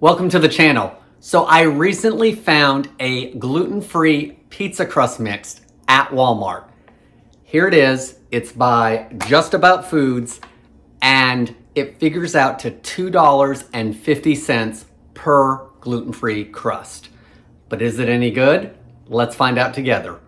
Welcome to the channel. So I recently found a gluten-free pizza crust mix at Walmart. Here it is. It's by Just About Foods and it figures out to $2.50 per gluten-free crust. But is it any good? Let's find out together.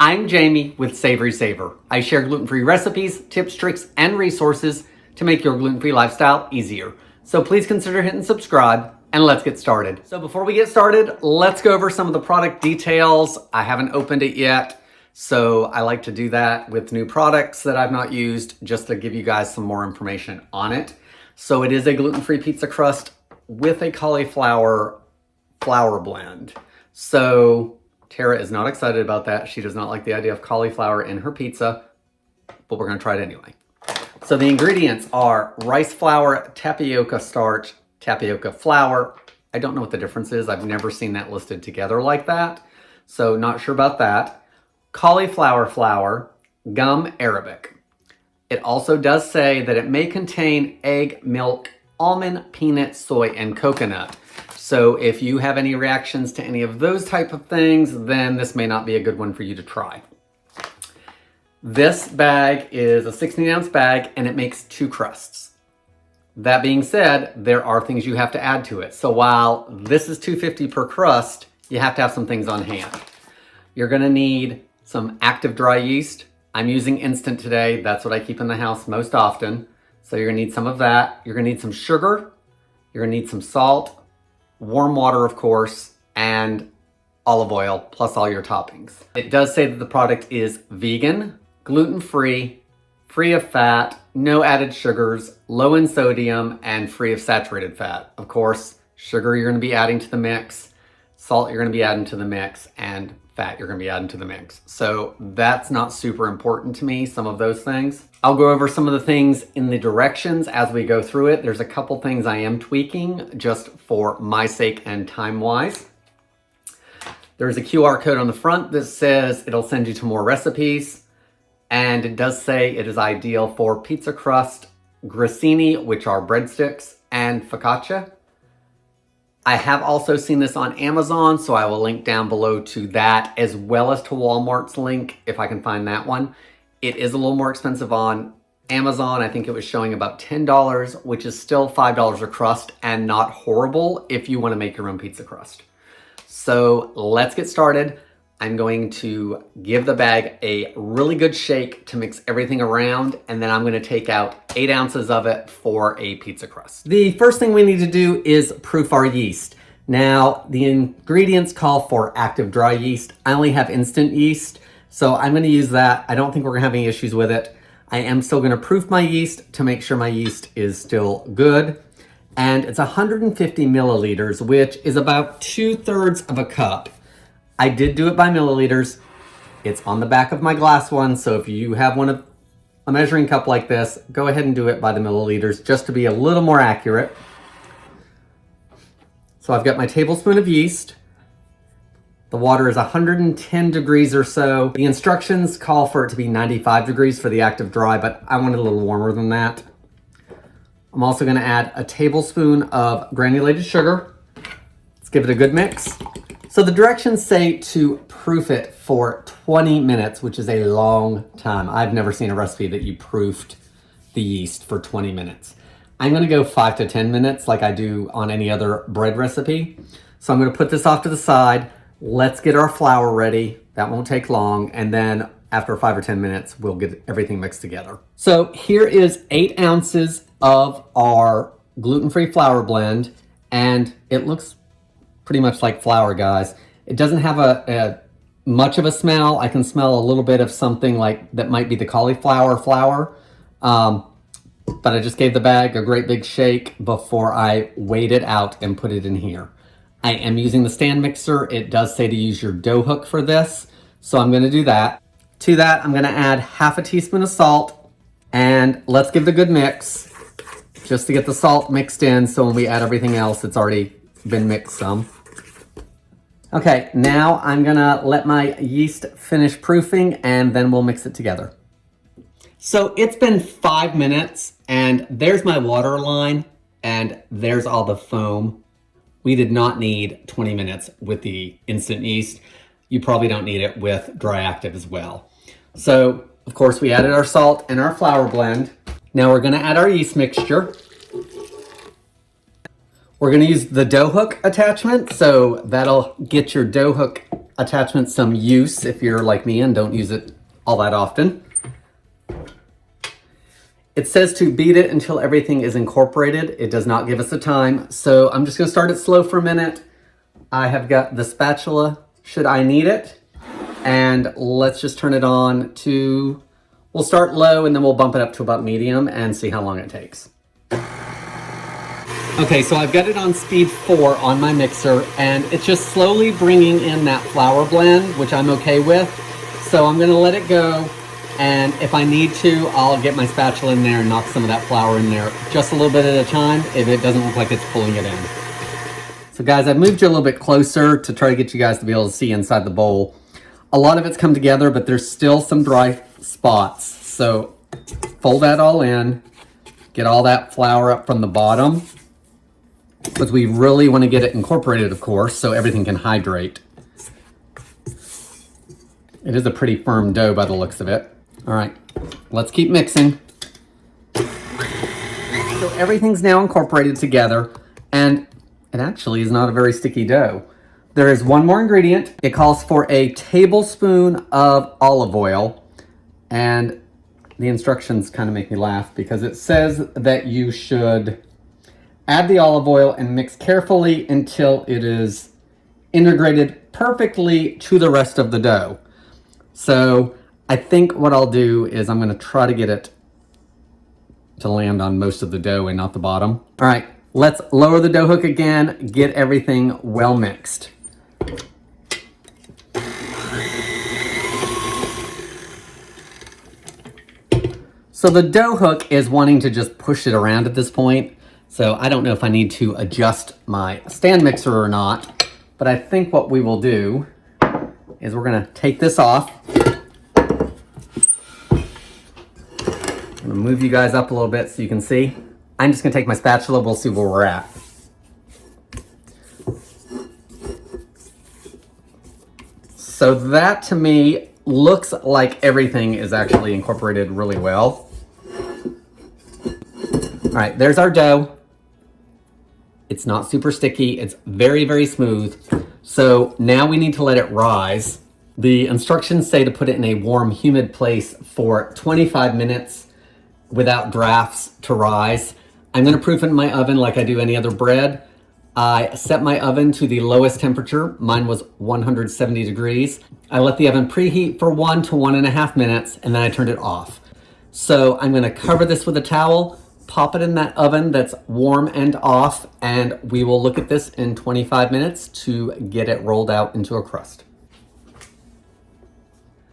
I'm Jamie with SavorySaver. I share gluten-free recipes, tips, tricks, and resources to make your gluten-free lifestyle easier. So please consider hitting subscribe and let's get started. So before we get started, let's go over some of the product details. I haven't opened it yet, so I like to do that with new products that I've not used just to give you guys some more information on it. So it is a gluten-free pizza crust with a cauliflower flour blend. So Tara is not excited about that. She does not like the idea of cauliflower in her pizza, but we're gonna try it anyway. So the ingredients are rice flour, tapioca starch, tapioca flour. I don't know what the difference is. I've never seen that listed together like that, so not sure about that. Cauliflower flour, gum arabic. It also does say that it may contain egg, milk, almond, peanut, soy, and coconut. So if you have any reactions to any of those type of things, then this may not be a good one for you to try. This bag is a 16-ounce bag and it makes 2 crusts. That being said, there are things you have to add to it. So while this is $2.50 per crust, you have to have some things on hand. You're gonna need some active dry yeast. I'm using instant today. That's what I keep in the house most often. So you're gonna need some of that. You're gonna need some sugar. You're gonna need some salt, warm water, of course, and olive oil, plus all your toppings. It does say that the product is vegan, gluten-free, free of fat, no added sugars, low in sodium, and free of saturated fat. Of course, sugar you're gonna be adding to the mix, salt you're gonna be adding to the mix, and fat you're gonna be adding to the mix. So that's not super important to me, some of those things. I'll go over some of the things in the directions as we go through it. There's a couple things I am tweaking just for my sake and time-wise. There's a QR code on the front that says it'll send you to more recipes. And it does say it is ideal for pizza crust, grissini, which are breadsticks, and focaccia. I have also seen this on Amazon, so I will link down below to that, as well as to Walmart's link, if I can find that one. It is a little more expensive on Amazon. I think it was showing about $10, which is still $5 a crust and not horrible if you want to make your own pizza crust. So let's get started. I'm going to give the bag a really good shake to mix everything around, and then I'm going to take out 8 ounces of it for a pizza crust. The first thing we need to do is proof our yeast. Now, the ingredients call for active dry yeast. I only have instant yeast, so I'm going to use that. I don't think we're going to have any issues with it. I am still going to proof my yeast to make sure my yeast is still good. And it's 150 milliliters, which is about 2/3 of a cup. I did do it by milliliters. It's on the back of my glass one, so if you have a measuring cup like this, go ahead and do it by the milliliters just to be a little more accurate. So I've got my tablespoon of yeast. The water is 110 degrees or so. The instructions call for it to be 95 degrees for the active dry, but I want it a little warmer than that. I'm also gonna add a tablespoon of granulated sugar. Let's give it a good mix. So the directions say to proof it for 20 minutes, which is a long time. I've never seen a recipe that you proofed the yeast for 20 minutes. I'm gonna go 5 to 10 minutes like I do on any other bread recipe. So I'm gonna put this off to the side. Let's get our flour ready. That won't take long. And then after 5 or 10 minutes, we'll get everything mixed together. So here is 8 ounces of our gluten-free flour blend, and it looks pretty much like flour, guys. It doesn't have a much of a smell. I can smell a little bit of something like that might be the cauliflower flower. But I just gave the bag a great big shake before I weighed it out and put it in here. I am using the stand mixer. It does say to use your dough hook for this, so I'm gonna do that. To that, I'm gonna add half a teaspoon of salt, and let's give it a good mix just to get the salt mixed in, so when we add everything else, it's already been mixed some. Okay, now I'm gonna let my yeast finish proofing and then we'll mix it together. So it's been 5 minutes and there's my water line and there's all the foam We did not need 20 minutes with the instant yeast. You probably don't need it with dry active as well. So, of course, we added our salt and our flour blend. Now we're gonna add our yeast mixture. We're gonna use the dough hook attachment, so that'll get your dough hook attachment some use if you're like me and don't use it all that often. It says to beat it until everything is incorporated. It does not give us a time, so I'm just gonna start it slow for a minute. I have got the spatula, should I need it, and let's just turn it on to, we'll start low and then we'll bump it up to about medium and see how long it takes. Okay, so I've got it on speed 4 on my mixer, and it's just slowly bringing in that flour blend, which I'm okay with. So I'm gonna let it go, and if I need to, I'll get my spatula in there and knock some of that flour in there just a little bit at a time if it doesn't look like it's pulling it in. So guys, I've moved you a little bit closer to try to get you guys to be able to see inside the bowl. A lot of it's come together, but there's still some dry spots. So fold that all in, get all that flour up from the bottom, because we really want to get it incorporated, of course, so everything can hydrate. It is a pretty firm dough by the looks of it. All right, let's keep mixing. So everything's now incorporated together, and it actually is not a very sticky dough. There is one more ingredient. It calls for a tablespoon of olive oil, and the instructions kind of make me laugh because it says that you should add the olive oil and mix carefully until it is integrated perfectly to the rest of the dough. So I think what I'll do is I'm gonna try to get it to land on most of the dough and not the bottom. All right, let's lower the dough hook again, get everything well mixed. So the dough hook is wanting to just push it around at this point. So I don't know if I need to adjust my stand mixer or not, but I think what we will do is we're gonna take this off. I'm gonna move you guys up a little bit so you can see. I'm just gonna take my spatula, we'll see where we're at. So that to me looks like everything is actually incorporated really well. All right, there's our dough. It's not super sticky. It's very, very smooth. So now we need to let it rise. The instructions say to put it in a warm, humid place for 25 minutes without drafts to rise. I'm gonna proof it in my oven like I do any other bread. I set my oven to the lowest temperature. Mine was 170 degrees. I let the oven preheat for 1 to 1.5 minutes, and then I turned it off. So I'm gonna cover this with a towel, pop it in that oven that's warm and off, and we will look at this in 25 minutes to get it rolled out into a crust.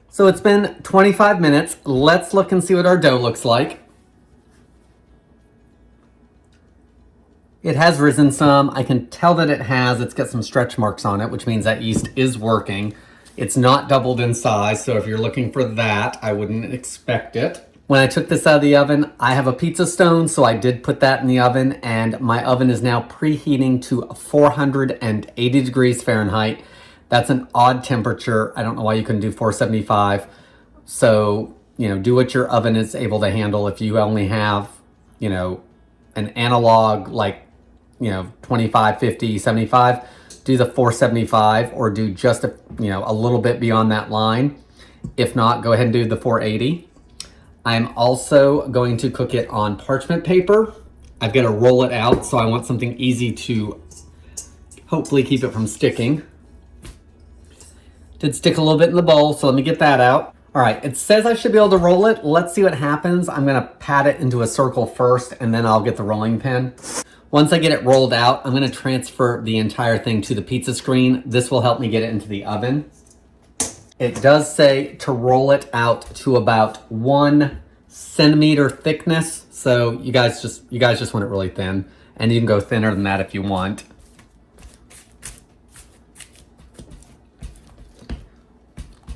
So it's been 25 minutes. Let's look and see what our dough looks like. It has risen some. I can tell that it has. It's got some stretch marks on it, which means that yeast is working. It's not doubled in size, so if you're looking for that, I wouldn't expect it. When I took this out of the oven, I have a pizza stone, so I did put that in the oven, and my oven is now preheating to 480 degrees Fahrenheit. That's an odd temperature. I don't know why you couldn't do 475. So, do what your oven is able to handle. If you only have, an analog like, 25, 50, 75, do the 475 or do just a little bit beyond that line. If not, go ahead and do the 480. I'm also going to cook it on parchment paper. I've got to roll it out, so I want something easy to hopefully keep it from sticking. Did stick a little bit in the bowl, so let me get that out. All right, it says I should be able to roll it. Let's see what happens. I'm gonna pat it into a circle first, and then I'll get the rolling pin. Once I get it rolled out, I'm gonna transfer the entire thing to the pizza screen. This will help me get it into the oven. It does say to roll it out to about 1 centimeter thickness. So you guys just want it really thin, and you can go thinner than that if you want.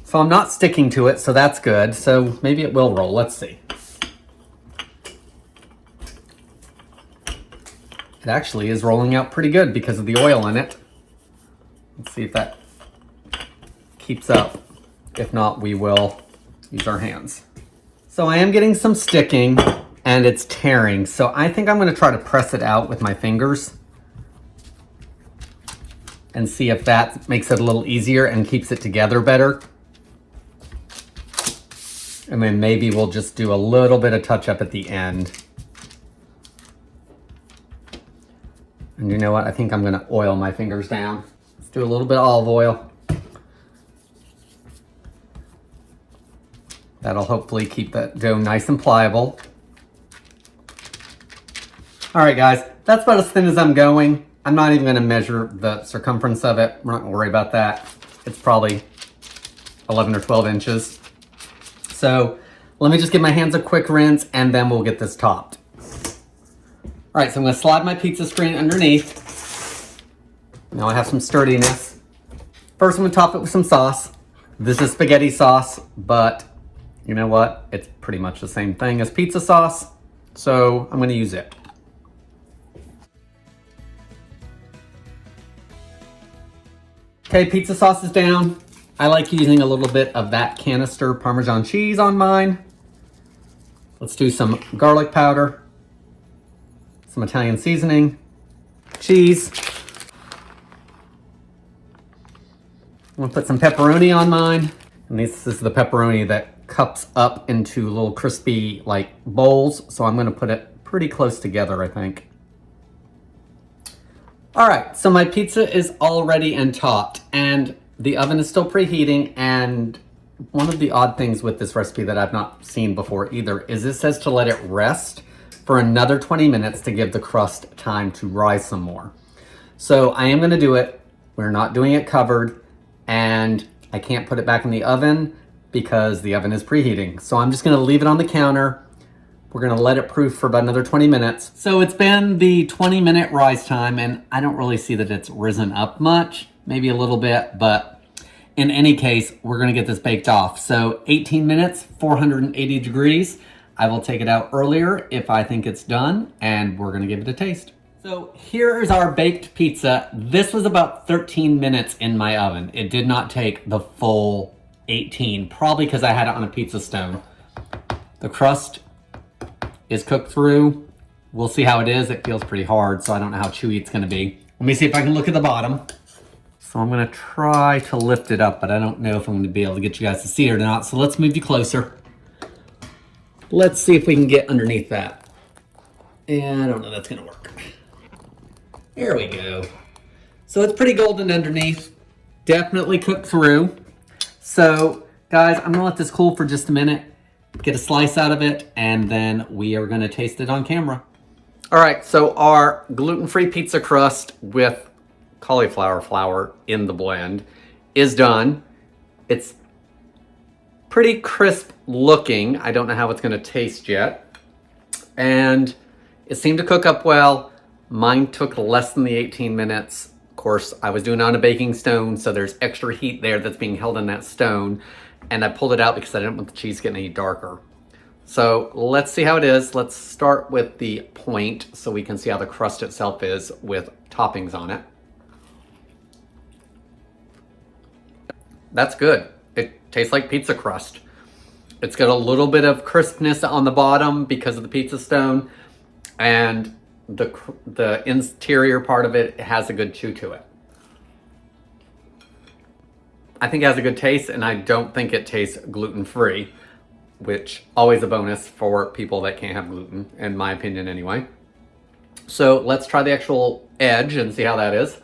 So I'm not sticking to it, so that's good. So maybe it will roll, let's see. It actually is rolling out pretty good because of the oil in it. Let's see if that keeps up. If not, we will use our hands. So I am getting some sticking and it's tearing. So I think I'm gonna try to press it out with my fingers and see if that makes it a little easier and keeps it together better. And then maybe we'll just do a little bit of touch up at the end. And you know what? I think I'm gonna oil my fingers down. Let's do a little bit of olive oil. That'll hopefully keep that dough nice and pliable. All right, guys, that's about as thin as I'm going. I'm not even gonna measure the circumference of it. We're not gonna worry about that. It's probably 11 or 12 inches. So let me just give my hands a quick rinse and then we'll get this topped. All right, so I'm gonna slide my pizza screen underneath. Now I have some sturdiness. First, I'm gonna top it with some sauce. This is spaghetti sauce, but you know what? It's pretty much the same thing as pizza sauce, so I'm gonna use it. Okay, pizza sauce is down. I like using a little bit of that canister Parmesan cheese on mine. Let's do some garlic powder, some Italian seasoning, cheese. I'm gonna put some pepperoni on mine. And this is the pepperoni that cups up into little crispy like bowls. So I'm gonna put it pretty close together, I think. All right, so my pizza is all ready and topped and the oven is still preheating. And one of the odd things with this recipe that I've not seen before either is it says to let it rest for another 20 minutes to give the crust time to rise some more. So I am gonna do it. We're not doing it covered and I can't put it back in the oven because the oven is preheating. So I'm just gonna leave it on the counter. We're gonna let it proof for about another 20 minutes. So it's been the 20-minute rise time and I don't really see that it's risen up much, maybe a little bit, but in any case, we're gonna get this baked off. So 18 minutes, 480 degrees. I will take it out earlier if I think it's done and we're gonna give it a taste. So here is our baked pizza. This was about 13 minutes in my oven. It did not take the full 18, probably because I had it on a pizza stone. The crust is cooked through. We'll see how it is. It feels pretty hard, so I don't know how chewy it's gonna be. Let me see if I can look at the bottom. So I'm gonna try to lift it up, but I don't know if I'm gonna be able to get you guys to see it or not. So let's move you closer. Let's see if we can get underneath that. And I don't know if that's gonna work. There we go. So it's pretty golden underneath. Definitely cooked through. So guys, I'm gonna let this cool for just a minute, get a slice out of it, and then we are gonna taste it on camera. All right, so our gluten-free pizza crust with cauliflower flour in the blend is done. It's pretty crisp looking. I don't know how it's gonna taste yet. And it seemed to cook up well. Mine took less than the 18 minutes. Of course, I was doing it on a baking stone, so there's extra heat there that's being held in that stone. And I pulled it out because I didn't want the cheese getting any darker. So let's see how it is. Let's start with the point so we can see how the crust itself is with toppings on it. That's good. It tastes like pizza crust. It's got a little bit of crispness on the bottom because of the pizza stone, and the interior part of it has a good chew to it. I think it has a good taste, and I don't think it tastes gluten-free, which always a bonus for people that can't have gluten, in my opinion anyway. So let's try the actual edge and see how that is.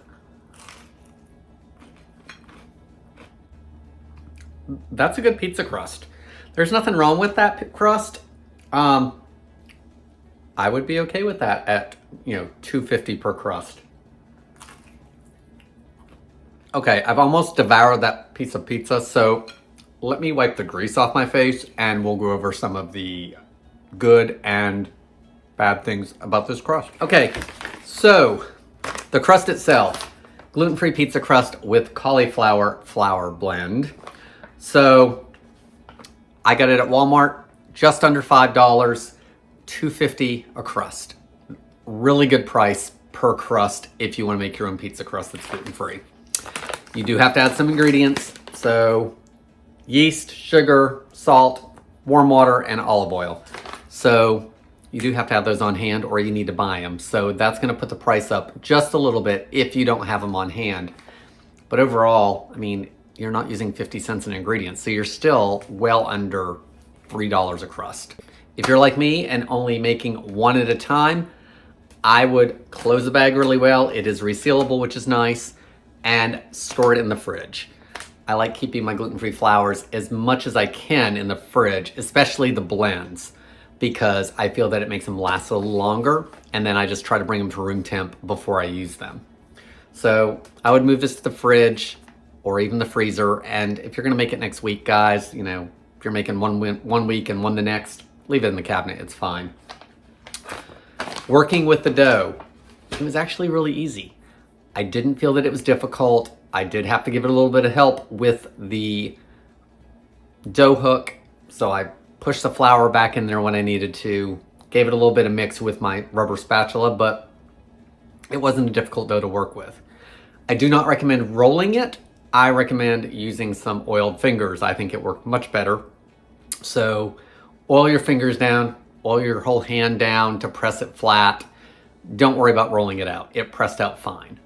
That's a good pizza crust. There's nothing wrong with that crust. I would be okay with that at, $2.50 per crust. Okay, I've almost devoured that piece of pizza, so let me wipe the grease off my face and we'll go over some of the good and bad things about this crust. Okay, so the crust itself, gluten-free pizza crust with cauliflower flour blend. So I got it at Walmart, just under $5, $2.50 a crust. Really good price. per crust if you want to make your own pizza crust that's gluten-free. You do have to add some ingredients, so yeast, sugar, salt, warm water, and olive oil. So you do have to have those on hand, or you need to buy them. So that's going to put the price up just a little bit if you don't have them on hand. But overall, I mean, you're not using 50 cents in ingredients, so you're still well under $3 a crust. If you're like me and only making one at a time, I would close the bag really well. It is resealable, which is nice, and store it in the fridge. I like keeping my gluten-free flours as much as I can in the fridge, especially the blends, because I feel that it makes them last a little longer, and then I just try to bring them to room temp before I use them. So I would move this to the fridge or even the freezer, and if you're gonna make it next week, guys, you know, if you're making one week and one the next, leave it in the cabinet, it's fine. Working with the dough, it was actually really easy. I didn't feel that it was difficult. I did have to give it a little bit of help with the dough hook, so I pushed the flour back in there when I needed to, gave it a little bit of mix with my rubber spatula, but it wasn't a difficult dough to work with. I do not recommend rolling it. I recommend using some oiled fingers. I think it worked much better. So oil your fingers down, oil your whole hand down to press it flat. Don't worry about rolling it out. It pressed out fine.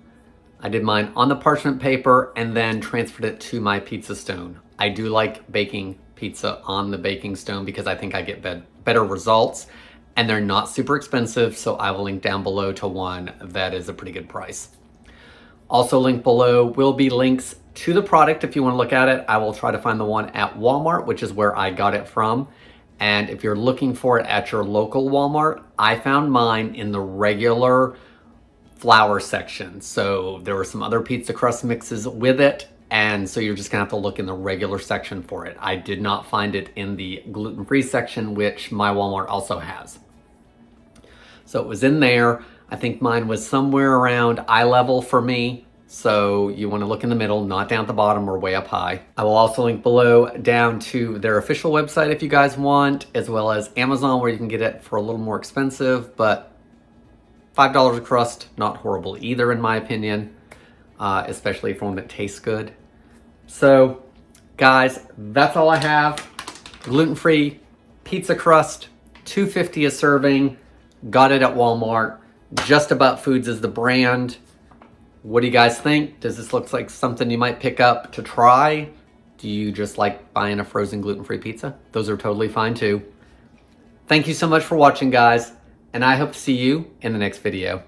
I did mine on the parchment paper and then transferred it to my pizza stone. I do like baking pizza on the baking stone because I think I get better results, and they're not super expensive, so I will link down below to one that is a pretty good price. Also linked below will be links to the product if you want to look at it. I will try to find the one at Walmart, which is where I got it from. And if you're looking for it at your local Walmart, I found mine in the regular flour section. So there were some other pizza crust mixes with it, and so you're just gonna have to look in the regular section for it. I did not find it in the gluten-free section, which my Walmart also has. So it was in there. I think mine was somewhere around eye level for me. So you want to look in the middle, not down at the bottom or way up high. I will also link below down to their official website if you guys want, as well as Amazon, where you can get it for a little more expensive, but $5 a crust, not horrible either in my opinion, especially for one that tastes good. So guys, that's all I have. Gluten-free pizza crust, $2.50 a serving. Got it at Walmart. Just About Foods is the brand. What do you guys think? Does this look like something you might pick up to try? Do you just like buying a frozen gluten-free pizza? Those are totally fine too. Thank you so much for watching, guys, and I hope to see you in the next video.